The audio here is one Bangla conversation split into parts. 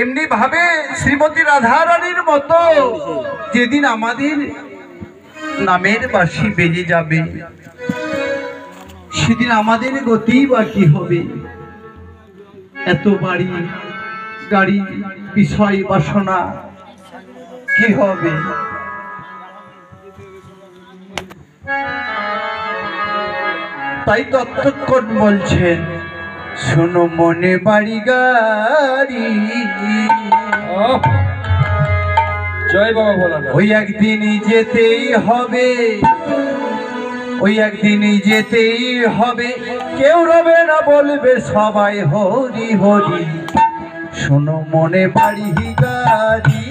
এমনি ভাবে শ্রীমতী রাধারানীর মতো যেদিন আমাদের নামের বাঁশি বেজে যাবে সেদিন আমাদের গতি বাকি হবে। এত বাড়ি গাড়ি বিষয় বাসনা কি হবে? তাই তত্ত্বকন বলছেন, শোনো মনে বাড়ি গাড়ি, জয় বাবা বলা, ওই একদিনই যেতেই হবে, ওই একদিনই যেতেই হবে, কেউ রবে না বলবে সবাই হরি হরি। শোনো মনে বাড়ি গাড়ি,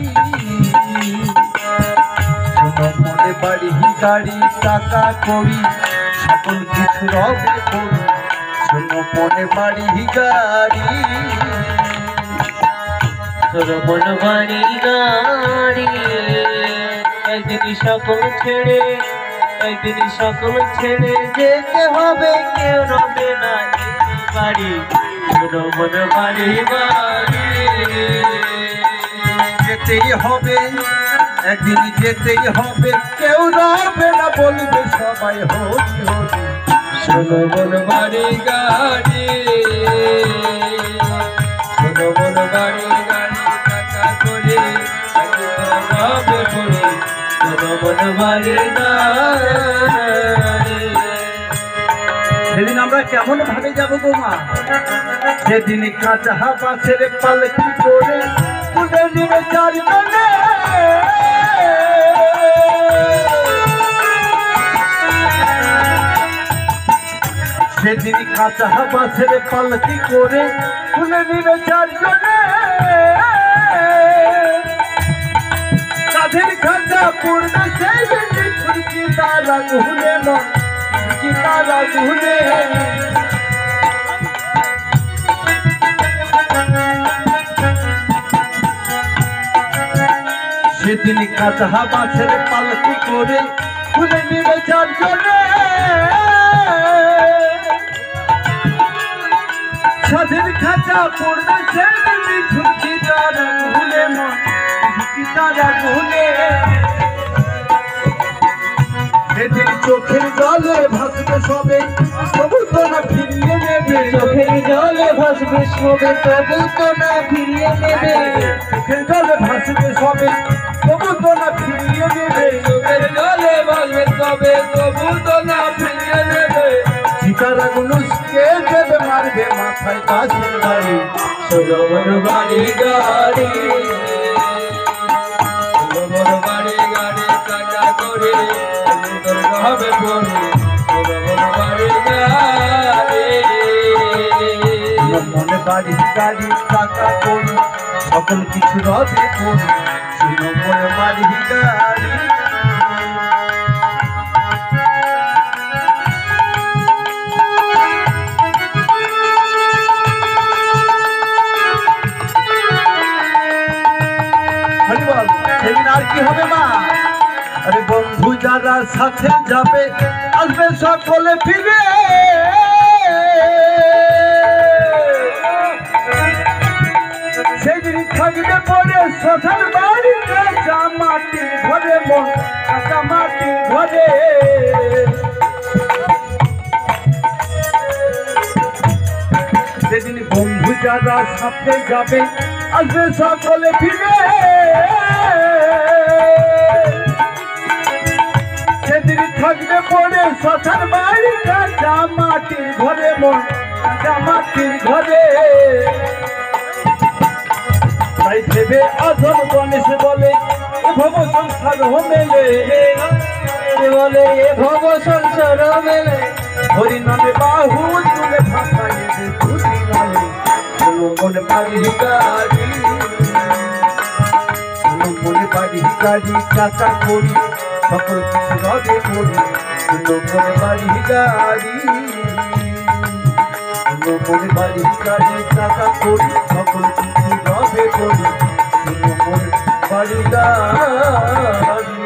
শোনো মনে বাড়ি গাড়ি, টাকা করি সকল কিছু রবে করি। শোনো মনে বাড়ি গাড়ি, শোনো মনে বাড়ি গাড়ি, একদিন সকল ছেড়ে, একদিন সকল ছেড়ে যেতে হবে, কেউ রবে না এই বাড়ি। শোনো মনে বাড়ি বাড়ি, যেতেই হবে, একদিন যেতেই হবে, কেউ রবে না বলবে সবাই হরি হরি। শোনো মন বাড়ি গাড়ি, শোনো মন বাড়ি গাড়ি, টাকা করে হবে পড়ে। শোনো মন বাড়ি গাড়ি, সেদিন আমরা কেমন ভাবে যাবো গো মা? সেদিন কাঁচা বাঁশের পালকি করে তুলে নিবে চারজনে, সেদিন কাঁচা বাঁশের পালকি করে তুলে নিবে চারজনে। কাঁধের খাঁচা পড়বে সেই খুঁড়কি তারা ঘুরে মন, খুঁড়কি তারা ঘুরে। সেদিন কাঁচা বাঁশের পালকি করে তুলে নিবে চারজনে। সাধের খাঁচা পড়বে সেই খুঁড়কি তারা ঘুরে মন, খুঁড়কি তারা ঘুরে। সেদিন চোখের জলে ভাসবে সবে, তবু তো না ফিরিয়ে নেবে। চোখের জলে ভাসবে সবে, তবু তো না ফিরিয়ে নেবে। চোখের জলে ভাসবে সবে, তবু তো না ফিরিয়ে নেবে। চোখের জলে ভাসবে সবে, তবু তো না ফিরিয়ে নেবে। চিতার আগুনকে দেবে মারবে মাথায় কাছের বাড়ি। শোনো মন বাড়ি গাড়ি, শোনো মন বাড়ি গাড়ি, টাকা করে হবে পড়ে। শোনো মন বাড়ি গাড়ি, মনে বাড়ি গাড়ি, টাকা করি সকল কিছু রবে করি। শুনো মনে বাড়ি গাড়ি, সেদিন আর কি হবে মা? আরে বন্ধু যারা সাথে যাবে আসবে সকলে ফিরে। সেদিন থাকবে পরে শ্মশান বাড়ি, কাঁচা মাটির ঘরে মন, কাঁচা মাটির ঘরে। সেদিন বন্ধু যারা সাথে যাবে আসবে সকলে ফিরে। সেদিন থাকবে পরে শ্মশান বাড়ি, কাঁচা মাটির ঘরে মন, কাঁচা মাটির ঘরে। তাই ভেবে অধম গণেশ বলে এ ভব সংসার মেলে, বলে এ ভব সংসার মেলে। হরি নামে বাহু তুলে ভাষায় দুটি নামে। শোনো মনে বাড়ি গাড়ি, শোনো মনে বাড়ি গাড়ি, টাকা করি সকল কিছু রবে করি। শোনো মনে বাড়ি গাড়ি, শোনো মনে বাড়ি গাড়ি, টাকা করি সকল কিছু রবে করি। শোনো মনে বাড়ি গাড়ি।